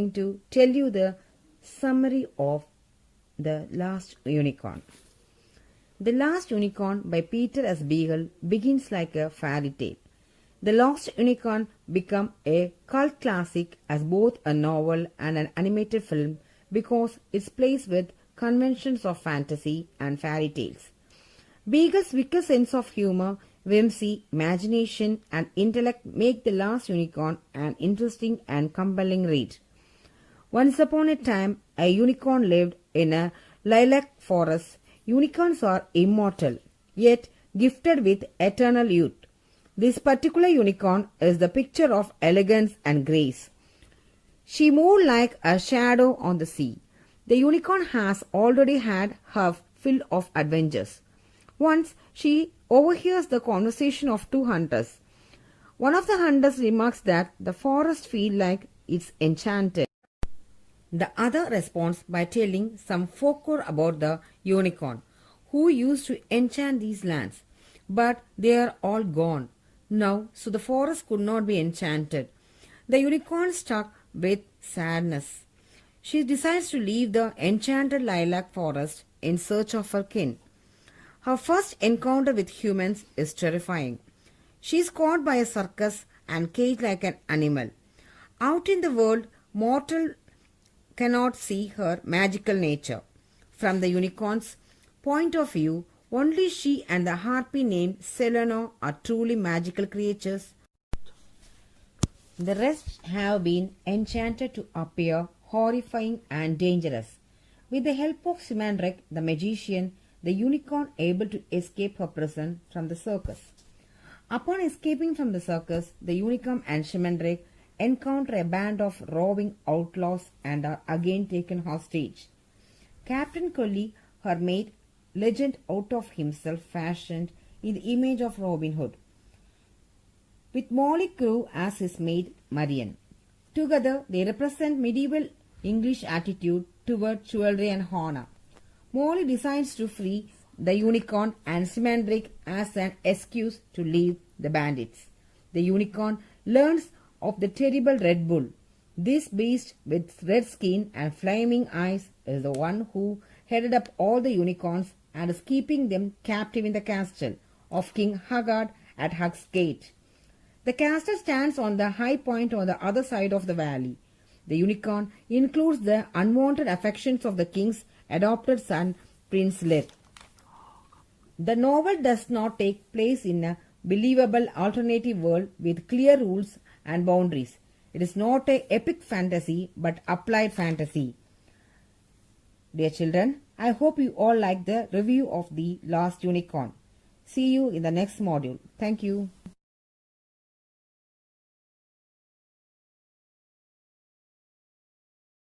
going to tell you the summary of The Last Unicorn. The Last Unicorn by Peter S. Beagle begins like a fairy tale. The Lost Unicorn became a cult classic as both a novel and an animated film because it plays with conventions of fantasy and fairy tales. Beagle's wicked sense of humor, whimsy, imagination, and intellect make The Last Unicorn an interesting and compelling read. Once upon a time, a unicorn lived in a lilac forest. Unicorns are immortal, yet gifted with eternal youth. This particular unicorn is the picture of elegance and grace. She moved like a shadow on the sea. The unicorn has already had her fill of adventures. Once she overhears the conversation of two hunters. One of the hunters remarks that the forest feels like it's enchanted. The other responds by telling some folklore about the unicorn who used to enchant these lands, but they are all gone now, so the forest could not be enchanted. The unicorn struck with sadness. She decides to leave the enchanted lilac forest in search of her kin. Her first encounter with humans is terrifying. She is caught by a circus and caged like an animal. Out in the world, mortal cannot see her magical nature. From the unicorn's point of view, only she and the harpy named Selena are truly magical creatures. The rest have been enchanted to appear horrifying and dangerous. With the help of Simandrake, the magician, the unicorn able to escape her prison from the circus. Upon escaping from the circus, the unicorn and Simandrake encounter a band of roving outlaws and are again taken hostage. Captain Cully, her mate, legend out of himself fashioned in the image of Robin Hood, with Molly Crew as his maid Marian. Together they represent medieval English attitude toward chivalry and honor. Molly decides to free the unicorn and Simandrake as an excuse to leave the bandits. The unicorn learns of the terrible Red Bull. This beast with red skin and flaming eyes is the one who headed up all the unicorns and is keeping them captive in the castle of King Haggard at Hug's Gate. The castle stands on the high point on the other side of the valley. The unicorn includes the unwanted affections of the king's adopted son, Prince Lear. The novel does not take place in a believable alternative world with clear rules and boundaries. It is not an epic fantasy but applied fantasy. Dear children, I hope you all like the review of The Last Unicorn. See you in the next module. Thank you.